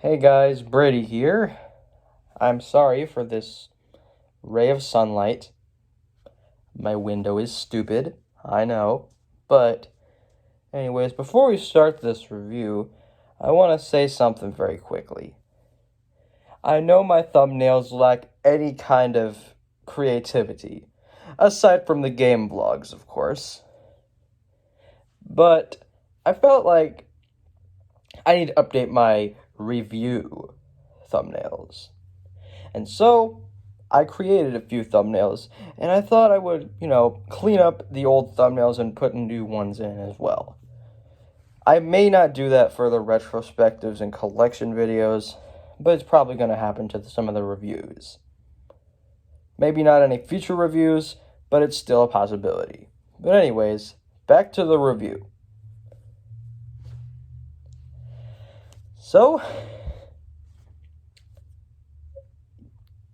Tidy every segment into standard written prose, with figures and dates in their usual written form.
Hey guys, Brady here. I'm sorry for this ray of sunlight. My window is stupid, I know. But, anyways, before we start this review, I want to say something very quickly. I know my thumbnails lack any kind of creativity, aside from the game vlogs, of course. But I felt like I need to update my review thumbnails. And so I created a few thumbnails, and I thought I would, clean up the old thumbnails and put new ones in as well. I may not do that for the retrospectives and collection videos, but it's probably going to happen to some of the reviews. Maybe not any future reviews, but it's still a possibility. But anyways, back to the review. So,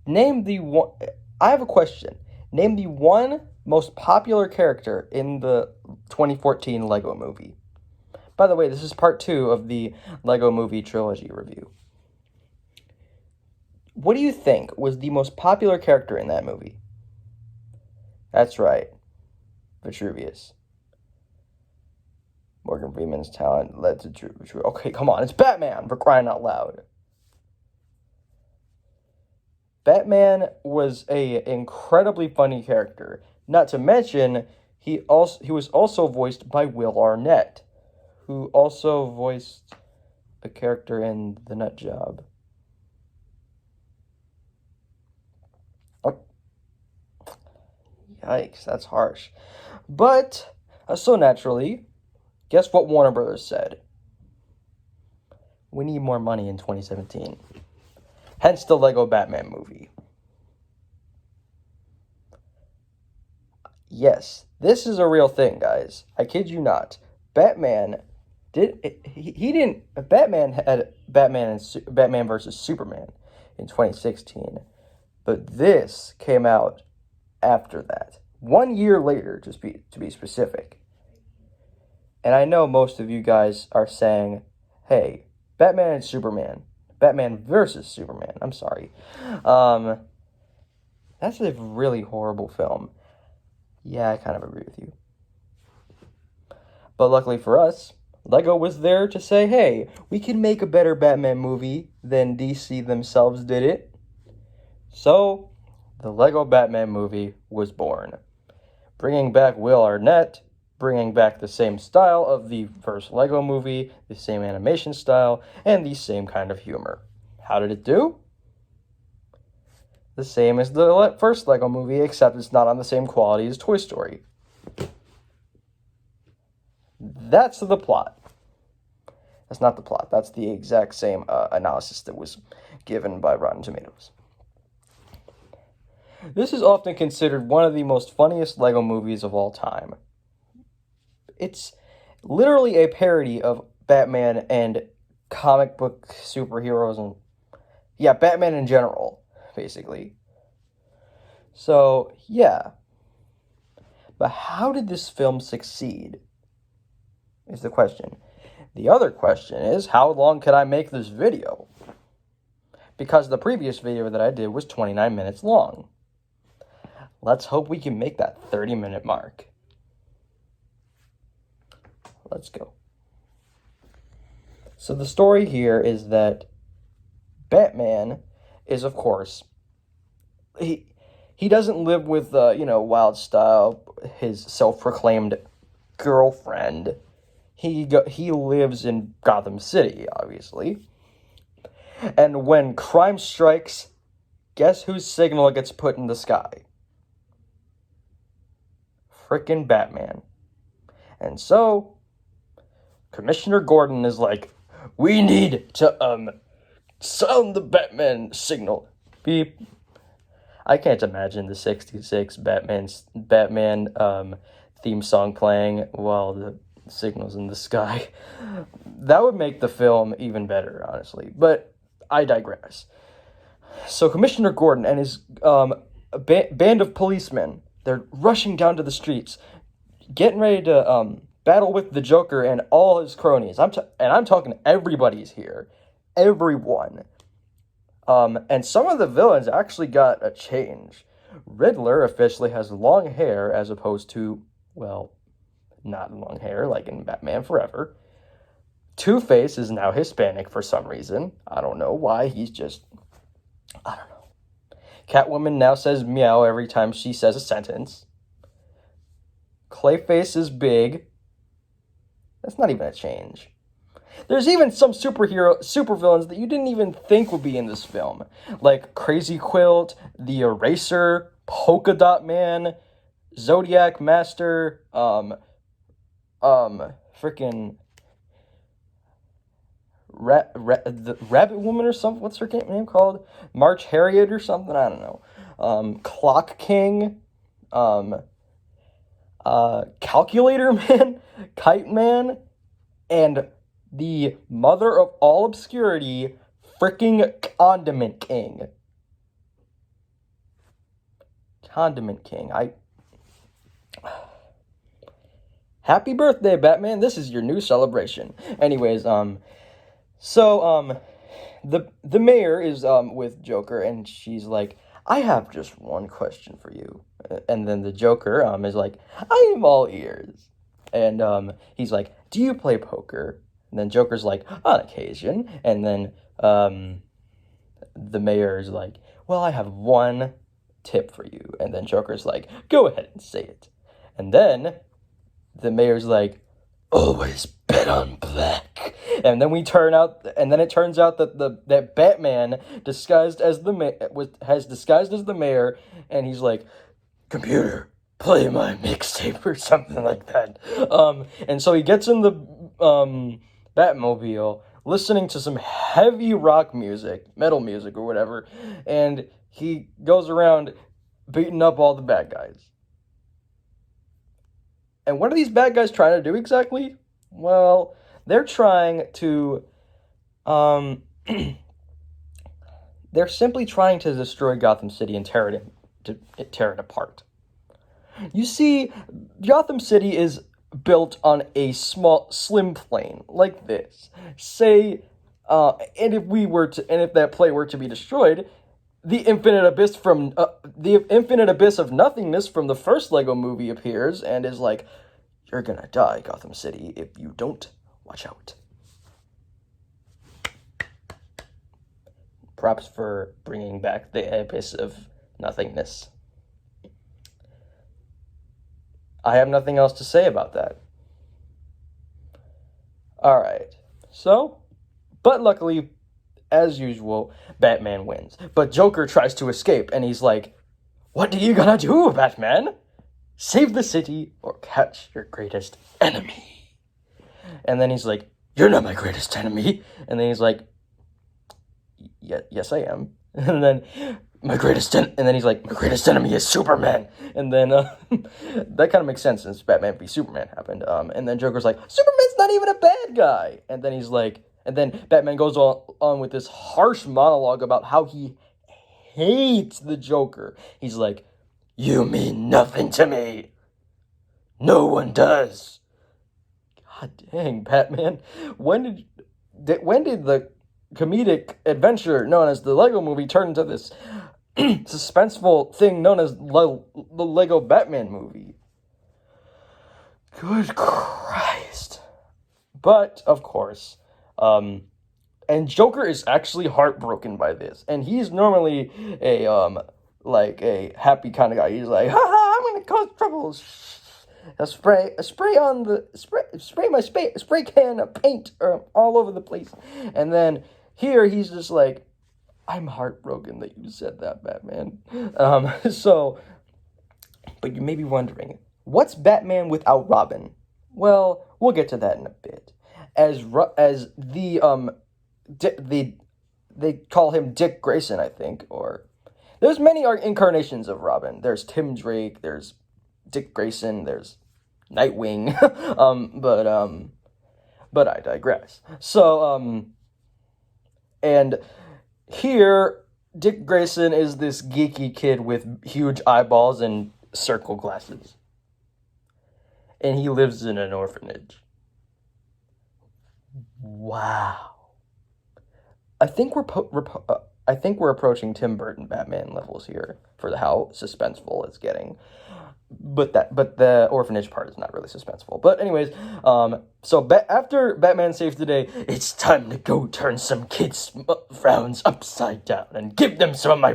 I have a question. Name the one most popular character in the 2014 Lego movie. By the way, this is part 2 of the Lego movie trilogy review. What do you think was the most popular character in that movie? That's right. Vitruvius. Morgan Freeman's talent led to Vitruvius. Okay, come on. It's Batman, for crying out loud. Batman was an incredibly funny character. Not to mention, he was also voiced by Will Arnett, who also voiced a character in The Nut Job. Oh. Yikes, that's harsh. But, so naturally, guess what Warner Brothers said? We need more money in 2017. Hence the Lego Batman movie. Yes, this is a real thing, guys. I kid you not. Batman had Batman versus Superman in 2016, but this came out after that. 1 year later, to be specific. And I know most of you guys are saying, hey, Batman versus Superman. I'm sorry. That's a really horrible film. Yeah, I kind of agree with you. But luckily for us, Lego was there to say, hey, we can make a better Batman movie than DC themselves did it. So, the Lego Batman movie was born. Bringing back Will Arnett, bringing back the same style of the first Lego movie, the same animation style, and the same kind of humor. How did it do? The same as the first Lego movie, except it's not on the same quality as Toy Story. That's the plot. That's not the plot. That's the exact same analysis that was given by Rotten Tomatoes. This is often considered one of the most funniest Lego movies of all time. It's literally a parody of Batman and comic book superheroes and, Batman in general, basically. So, yeah. But how did this film succeed? Is the question. The other question is, how long could I make this video? Because the previous video that I did was 29 minutes long. Let's hope we can make that 30-minute mark. Let's go. So the story here is that Batman is, of course, he doesn't live with, Wildstyle, his self-proclaimed girlfriend. He lives in Gotham City, obviously. And when crime strikes, guess whose signal gets put in the sky? Frickin' Batman. And so, Commissioner Gordon is like, we need to, sound the Batman signal. Beep. I can't imagine the 66 Batman theme song playing while the signal's in the sky. That would make the film even better, honestly. But I digress. So Commissioner Gordon and his band of policemen, they're rushing down to the streets, getting ready to battle with the Joker and all his cronies. I'm talking everybody's here. everyone. And some of the villains actually got a change. Riddler officially has long hair as opposed to, well, not long hair like in Batman Forever. Two-Face is now Hispanic for some reason. I don't know why. I don't know. Catwoman now says meow every time she says a sentence. Clayface is big. That's not even a change. There's even some supervillains that you didn't even think would be in this film. Like Crazy Quilt, The Eraser, Polka Dot Man, Zodiac Master, freaking the Rabbit Woman or something. What's her name called? March Harriet or something? I don't know. Clock King, Calculator Man, Kite Man, and the mother of all obscurity, freaking Condiment King. Condiment King. Happy birthday, Batman. This is your new celebration. Anyways, the mayor is with Joker, and she's like, I have just one question for you. And then the Joker is like, I am all ears. And he's like, do you play poker? And then Joker's like, on occasion. And then the mayor is like, well, I have one tip for you. And then Joker's like, go ahead and say it. And then the mayor's like, always bet on black. And then it turns out that that Batman disguised as has disguised as the mayor, and he's like, computer, play my mixtape or something like that. And so he gets in the Batmobile, listening to some heavy rock music, metal music or whatever, and he goes around beating up all the bad guys. And what are these bad guys trying to do exactly? Well, they're trying to, they're simply trying to destroy Gotham City and tear it apart. You see, Gotham City is built on a slim plane like this. And if that plane were to be destroyed, the infinite abyss of nothingness from the first Lego movie appears and is like, you're gonna die, Gotham City, if you don't watch out. Props for bringing back the abyss of nothingness. I have nothing else to say about that. Alright, but luckily, as usual, Batman wins. But Joker tries to escape, and he's like, what are you gonna do, Batman? Save the city or catch your greatest enemy. And then he's like, you're not my greatest enemy. And then he's like, yes, I am. And then my greatest enemy is Superman. And then that kind of makes sense since Batman v Superman happened. And then Joker's like, Superman's not even a bad guy. And then he's like, and then Batman goes on with this harsh monologue about how he hates the Joker. He's like, you mean nothing to me. No one does. God dang, Batman. When did the comedic adventure known as the Lego Movie turn into this suspenseful thing known as the Lego Batman movie? Good Christ. But, of course, and Joker is actually heartbroken by this. And he's normally a happy kind of guy. He's like, haha, I'm gonna cause trouble. Spray my spray can of paint all over the place. And then here he's just like, I'm heartbroken that you said that, Batman. But you may be wondering, what's Batman without Robin? Well, we'll get to that in a bit. They call him Dick Grayson, I think, or there's many incarnations of Robin. There's Tim Drake, there's Dick Grayson, there's Nightwing, but I digress. And here, Dick Grayson is this geeky kid with huge eyeballs and circle glasses. And he lives in an orphanage. Wow. I think we're approaching Tim Burton Batman levels here for how suspenseful it's getting. But the orphanage part is not really suspenseful. But anyways, so after Batman saves the day, it's time to go turn some kids' frowns upside down and give them some of my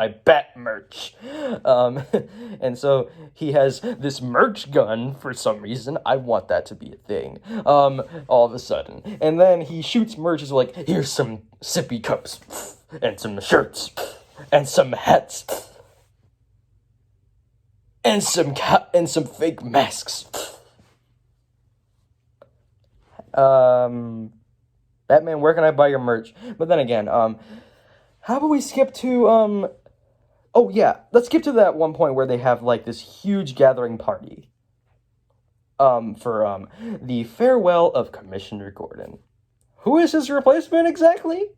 bat merch. And so he has this merch gun for some reason. I want that to be a thing. All of a sudden, and then he shoots merch as like, here's some sippy cups and some shirts and some hats. And some fake masks. Batman, where can I buy your merch? But then again, how about we skip to oh yeah, let's skip to that one point where they have like this huge gathering party. For the farewell of Commissioner Gordon. Who is his replacement exactly?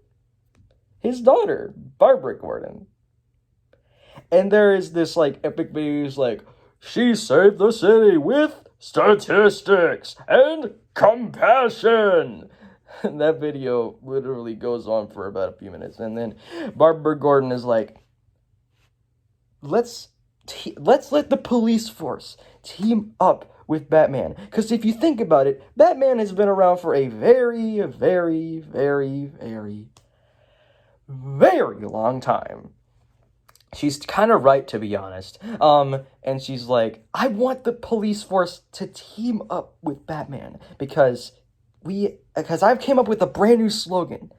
His daughter, Barbara Gordon. And there is this, like, epic video, like, she saved the city with statistics and compassion. And that video literally goes on for about a few minutes. And then Barbara Gordon is like, let's let the police force team up with Batman. Because if you think about it, Batman has been around for a very, very, very, very, very long time. She's kind of right, to be honest. And she's like, I want the police force to team up with Batman because I've came up with a brand new slogan.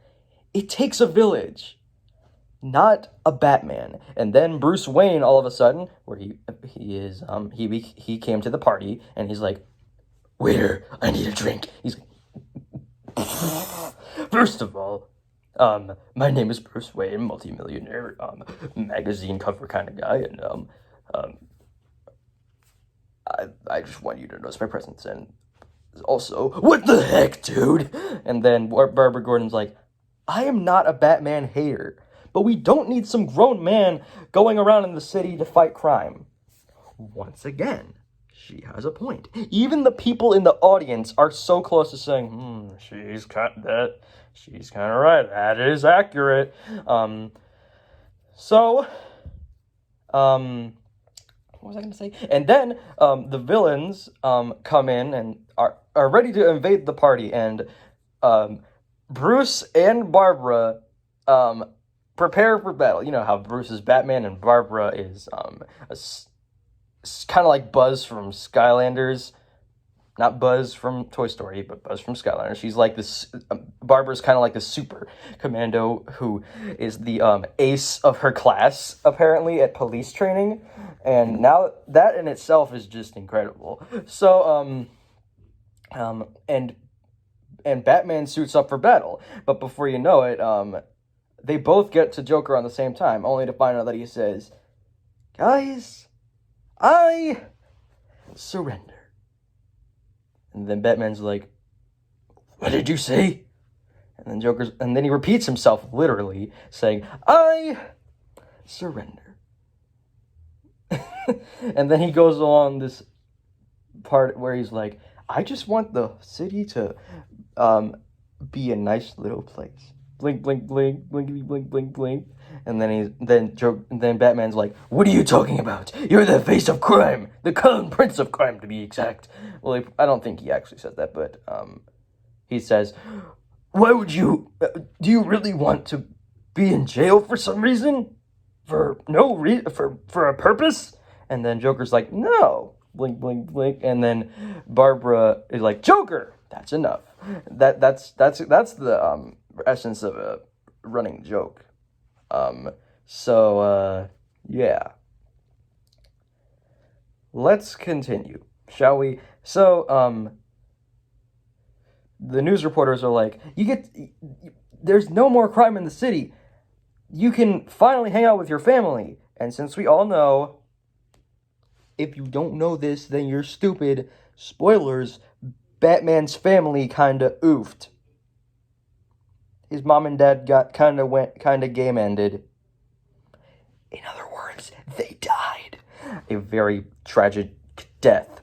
It takes a village, not a Batman. And then Bruce Wayne, all of a sudden, where he came to the party and he's like, waiter, I need a drink. He's like, first of all, my name is Bruce Wayne, multimillionaire, magazine cover kind of guy, and, I just want you to notice my presence, and also, what the heck, dude? And then Barbara Gordon's like, I am not a Batman hater, but we don't need some grown man going around in the city to fight crime. Once again, she has a point. Even the people in the audience are so close to saying, she's kind of right. That is accurate. What was I going to say? And then the villains come in and are ready to invade the party, and Bruce and Barbara prepare for battle. You know how Bruce is Batman and Barbara is kind of like Buzz from Skylanders. Not Buzz from Toy Story, but Buzz from Skylanders. She's like this, Barbara's kind of like the super commando who is the ace of her class, apparently, at police training. And now that in itself is just incredible. So, and Batman suits up for battle. But before you know it, they both get to Joker on the same time, only to find out that he says, guys, I surrender. And then Batman's like, what did you say? And then he repeats himself, literally, saying, I surrender. And then he goes along this part where he's like, I just want the city to be a nice little place. Blink, blink, blink, blinkety, blink, blink, blink. And then Batman's like, what are you talking about? You're the face of crime, the Crown Prince of Crime, to be exact. Well, I don't think he actually said that, but he says, why would you, do you really want to be in jail for some reason? For no reason, for a purpose? And then Joker's like, no, blink, blink, blink. And then Barbara is like, Joker, that's enough. That's the essence of a running joke. Yeah. Let's continue, shall we? So, the news reporters are like, there's no more crime in the city. You can finally hang out with your family. And since we all know, if you don't know this, then you're stupid. Spoilers, Batman's family kinda oofed. His mom and dad kinda game ended. In other words, they died. A very tragic death.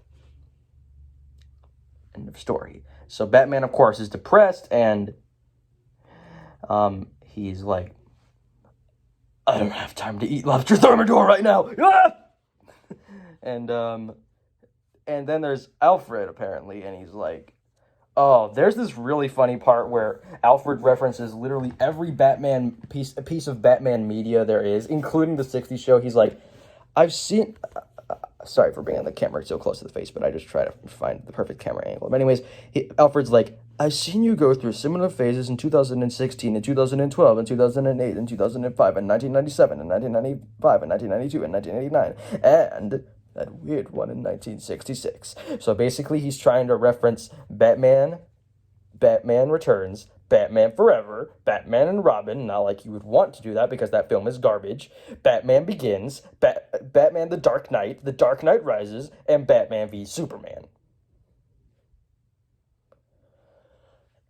End of story. So Batman, of course, is depressed, and he's like, I don't have time to eat lobster thermidor right now. Ah! And then there's Alfred, apparently, and he's like, oh, there's this really funny part where Alfred references literally every Batman piece of Batman media there is, including the 60s show. He's like, I've seen... sorry for being on the camera so close to the face, but I just try to find the perfect camera angle. But anyways, Alfred's like, I've seen you go through similar phases in 2016, and 2012, and 2008, and 2005, and 1997, and 1995, and 1992, and 1989, and that weird one in 1966. So basically, he's trying to reference Batman, Batman Returns, Batman Forever, Batman and Robin, not like you would want to do that because that film is garbage, Batman Begins, Batman The Dark Knight Rises, and Batman v Superman.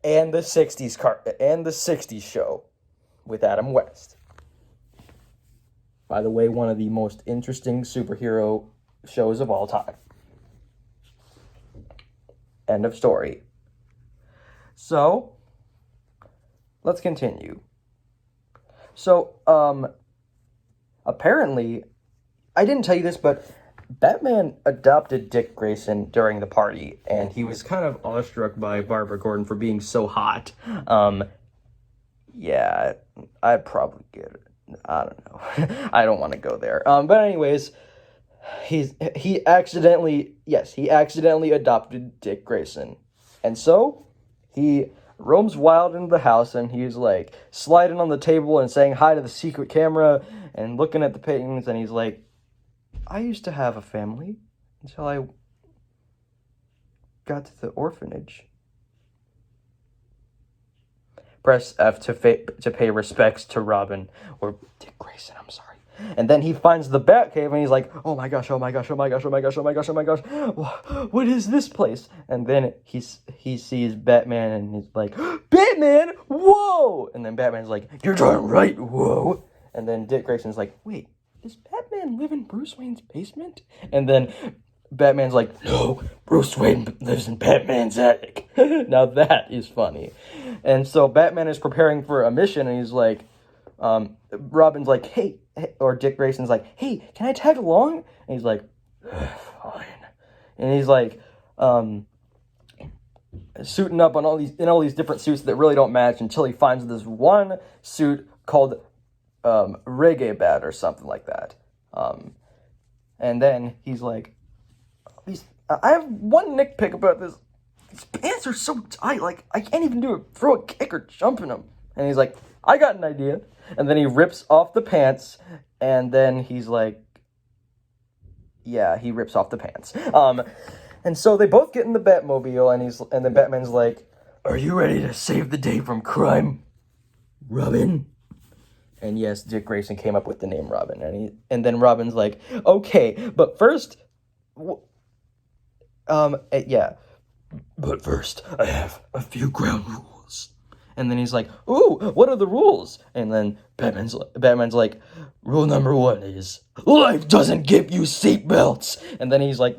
And the 60s show with Adam West. By the way, one of the most interesting superhero shows of all time. End of story. So, let's continue. So, apparently, I didn't tell you this, but Batman adopted Dick Grayson during the party, and he was kind of awestruck by Barbara Gordon for being so hot. Yeah, I'd probably get it. I don't know. I don't want to go there. But anyways, he accidentally adopted Dick Grayson. And so, he roams wild into the house, and he's like sliding on the table and saying hi to the secret camera and looking at the paintings, and he's like, I used to have a family until I got to the orphanage. Press F to pay respects to Robin, or Dick Grayson, I'm sorry. And then he finds the Batcave, and he's like, oh my gosh, oh my gosh, oh my gosh, oh my gosh, oh my gosh, oh my gosh, what is this place? And then he sees Batman, and he's like, Batman, whoa! And then Batman's like, you're darn right, whoa! And then Dick Grayson's like, wait, does Batman live in Bruce Wayne's basement? And then Batman's like, no, Bruce Wayne lives in Batman's attic. Now that is funny. And so Batman is preparing for a mission, and he's like, Robin's like, hey, or Dick Grayson's like, hey, can I tag along? And he's like, fine. And he's like, suiting up in all these different suits that really don't match until he finds this one suit called Reggae Bat or something like that. And then he's like, I have one nitpick about this. These pants are so tight, like I can't even throw a kick or jump in them. And he's like, I got an idea. And then he rips off the pants, and then he's like, yeah, he rips off the pants. And so they both get in the Batmobile, and then Batman's like, are you ready to save the day from crime, Robin? And yes, Dick Grayson came up with the name Robin, and then Robin's like, okay, but first, yeah, but first I have a few ground rules. And then he's like, ooh, what are the rules? And then Batman's like, rule number 1 is, life doesn't give you seatbelts. And then he's like,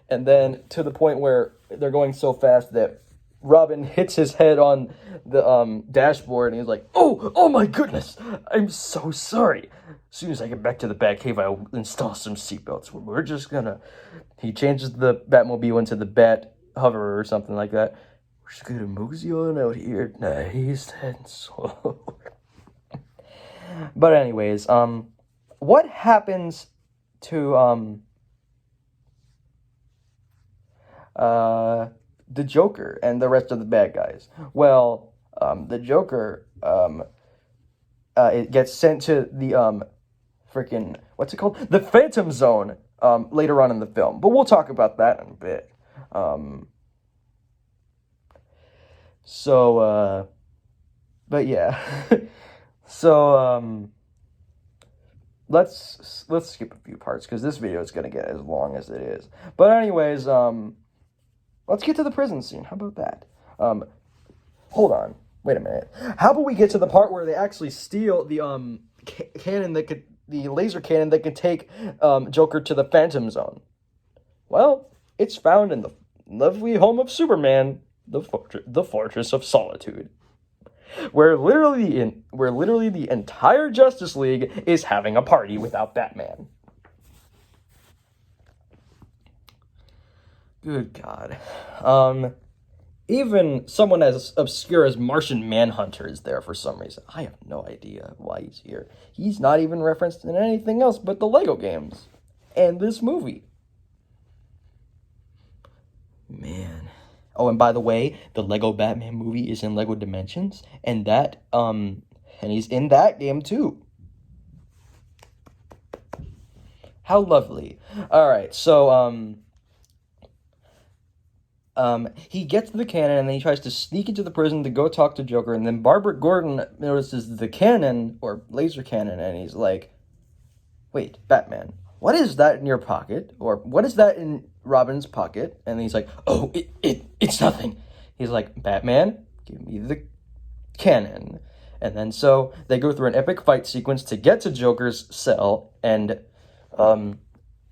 and then to the point where they're going so fast that Robin hits his head on the dashboard, and he's like, oh my goodness, I'm so sorry. As soon as I get back to the Batcave, I'll install some seatbelts. We're just gonna... He changes the Batmobile into the Bat Hover or something like that. We're just gonna mosey on out here, nice and slow. But anyways, what happens to the Joker and the rest of the bad guys? Well, the Joker, it gets sent to the freaking, what's it called? The Phantom Zone, later on in the film. But we'll talk about that in a bit. But yeah. So, let's skip a few parts, because this video is going to get as long as it is. But anyways, let's get to the prison scene. How about that? Hold on. Wait a minute. How about we get to the part where they actually steal the the laser cannon that could take Joker to the Phantom Zone? Well, it's found in the lovely home of Superman, the Fortress of Solitude. where literally the entire Justice League is having a party without Batman. Good God. Even someone as obscure as Martian Manhunter is there for some reason. I have no idea why he's here. He's not even referenced in anything else but the Lego games and this movie. Man. Oh, and by the way, the Lego Batman movie is in Lego Dimensions, and he's in that game too. How lovely. All right, so he gets to the cannon, and then he tries to sneak into the prison to go talk to Joker, and then Barbara Gordon notices the cannon, or laser cannon, and he's like, wait, Batman, what is that in your pocket? Or what is that in Robin's pocket? And he's like, oh, it's nothing. He's like, Batman, give me the cannon. And then so they go through an epic fight sequence to get to Joker's cell, and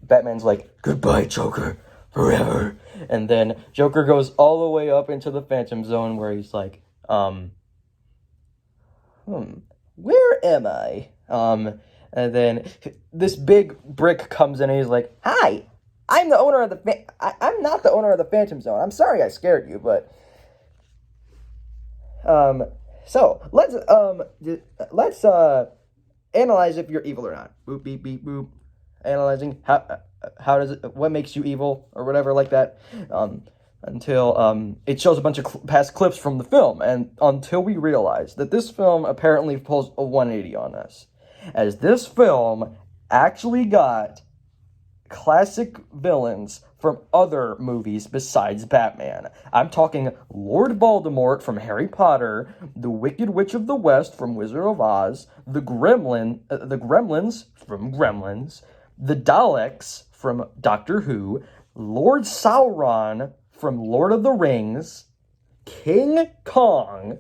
Batman's like, goodbye, Joker, forever. And then Joker goes all the way up into the Phantom Zone where he's like, where am I? And then this big brick comes in and he's like, hi, I'm the owner of I'm not the owner of the Phantom Zone. I'm sorry I scared you, but so let's analyze if you're evil or not. Boop beep beep boop. Analyzing how does it, what makes you evil or whatever like that, until it shows a bunch of past clips from the film, and until we realize that this film apparently pulls a 180 on us, as this film actually got classic villains from other movies besides Batman. I'm talking Lord Voldemort from Harry Potter, the Wicked Witch of the West from Wizard of Oz, the Gremlins from Gremlins, the Daleks from Doctor Who, Lord Sauron from Lord of the Rings, King Kong,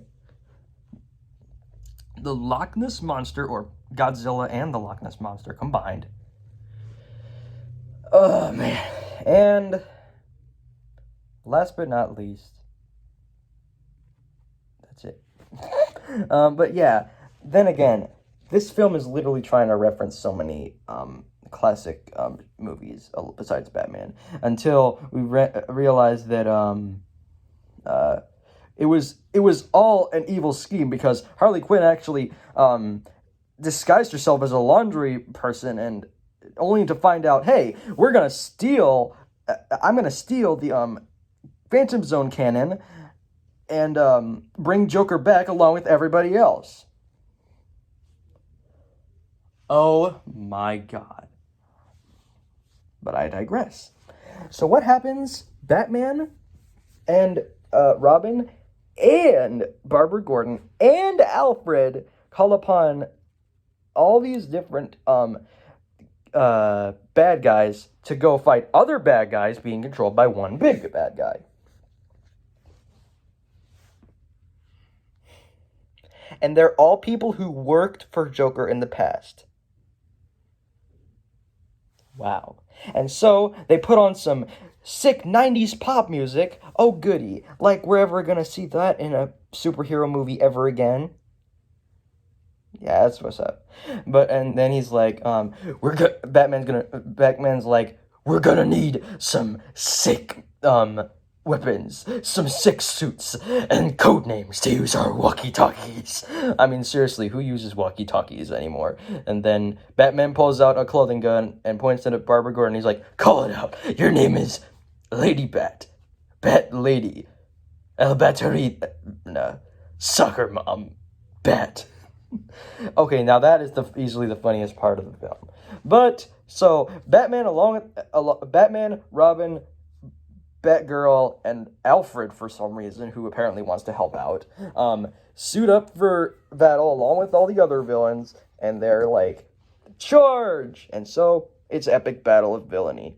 the Loch Ness Monster, or Godzilla and the Loch Ness Monster combined. Oh, man. And last but not least, that's it. But yeah, then again, this film is literally trying to reference so many classic movies besides Batman, until we realized that it was all an evil scheme, because Harley Quinn actually disguised herself as a laundry person, and only to find out, hey, I'm gonna steal the Phantom Zone cannon and bring Joker back along with everybody else. Oh my God. But I digress. So what happens? Batman and Robin and Barbara Gordon and Alfred call upon all these different bad guys to go fight other bad guys being controlled by one big bad guy. And they're all people who worked for Joker in the past. Wow. And so they put on some sick 90s pop music. Oh, goody. Like we're ever gonna see that in a superhero movie ever again? Yeah, that's what's up. And then he's like, Batman's like, we're gonna need some sick, weapons, some sick suits, and code names to use our walkie-talkies. I mean, seriously, who uses walkie-talkies anymore? And then Batman pulls out a clothing gun and points it at Barbara Gordon. He's like, call it out. Your name is Lady Bat. Bat Lady. El Battery. Soccer Mom. Bat. Okay, now that is easily the funniest part of the film. But, so, Batman, Batman, Robin, Batgirl, and Alfred, for some reason, who apparently wants to help out, suit up for battle along with all the other villains, and they're like, charge! And so, it's epic battle of villainy.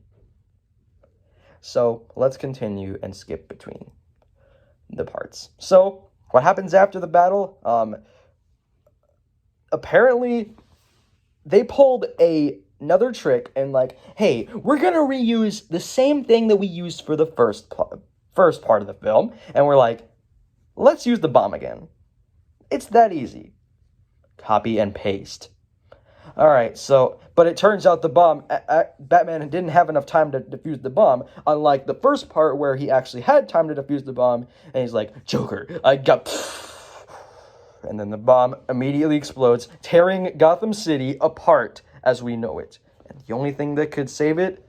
So, let's continue and skip between the parts. So, what happens after the battle? Apparently, they pulled another trick and like, hey, we're gonna reuse the same thing that we used for the first part of the film, and we're like, let's use the bomb again. It's that easy. Copy and paste. All right, so, but it turns out the bomb, Batman didn't have enough time to defuse the bomb, unlike the first part where he actually had time to defuse the bomb, and he's like, Joker, I got... And then the bomb immediately explodes, tearing Gotham City apart as we know it. And the only thing that could save it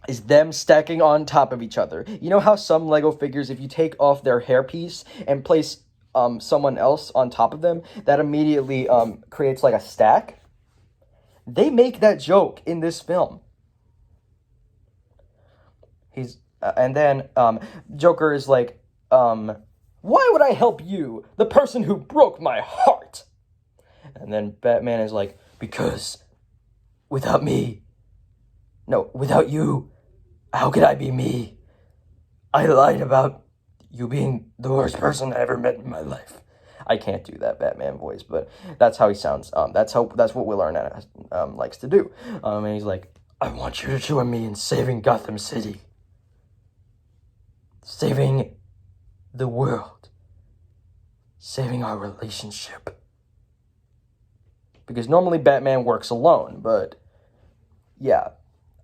is them stacking on top of each other. You know how some Lego figures, if you take off their hairpiece and place someone else on top of them, that immediately creates like a stack? They make that joke in this film. And then Joker is like, why would I help you, the person who broke my heart? And then Batman is like, because without you, how could I be me? I lied about you being the worst person I ever met in my life. I can't do that Batman voice, but that's how he sounds. That's what Will Arnett likes to do. And he's like, I want you to join me in saving Gotham City. Saving the world. Saving our relationship. Because normally Batman works alone, but yeah,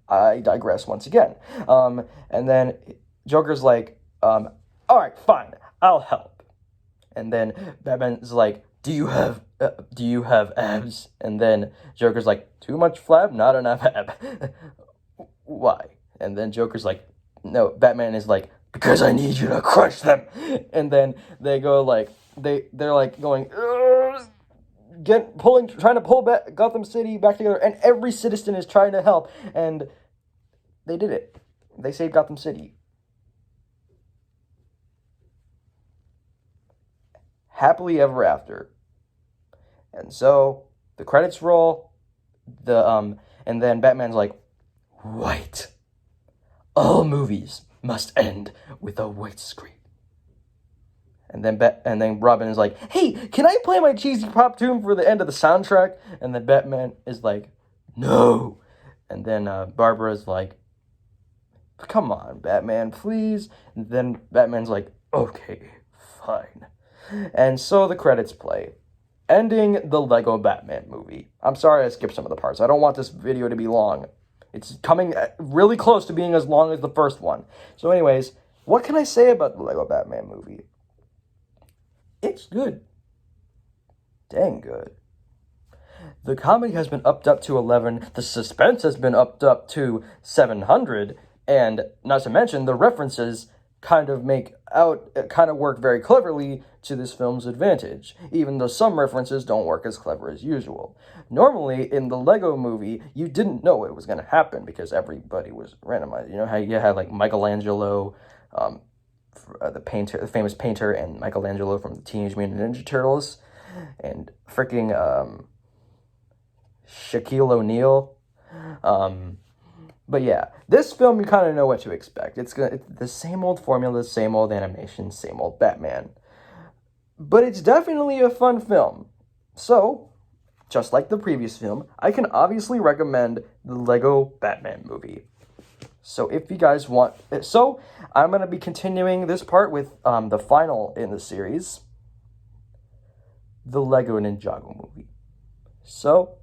I digress once again. And then Joker's like, all right, fine, I'll help. And then Batman's like, do you have abs? And then Joker's like, too much flab, not enough ab. Why? And then Joker's like, no, Batman is like, because I need you to crush them. And then they go like, they're like going, trying to pull back Gotham City back together, and every citizen is trying to help, and they did it. They saved Gotham City. Happily ever after. And so the credits roll, and then Batman's like, white. All movies must end with a white screen. And then Robin is like, hey, can I play my cheesy pop tune for the end of the soundtrack? And then Batman is like, no. And then Barbara's like, come on, Batman, please. And then Batman's like, okay, fine. And so the credits play, ending the Lego Batman movie. I'm sorry I skipped some of the parts. I don't want this video to be long. It's coming really close to being as long as the first one. So anyways, what can I say about the Lego Batman movie? It's good. Dang good. The comedy has been upped up to 11. The suspense has been upped up to 700. And not to mention, the references kind of work very cleverly to this film's advantage, even though some references don't work as clever as usual. Normally, in the Lego movie, you didn't know it was going to happen because everybody was randomized. You know how you had like Michelangelo, the famous painter, and Michelangelo from the Teenage Mutant Ninja Turtles, and freaking Shaquille O'Neal. But yeah, this film, you kind of know what to expect. It's the same old formula, same old animation, same old Batman. But it's definitely a fun film. So, just like the previous film, I can obviously recommend the Lego Batman movie. So if you guys want... So, I'm going to be continuing this part with the final in the series, the Lego Ninjago movie. So,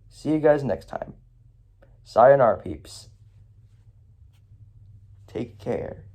see you guys next time. Sayonara, peeps. Take care.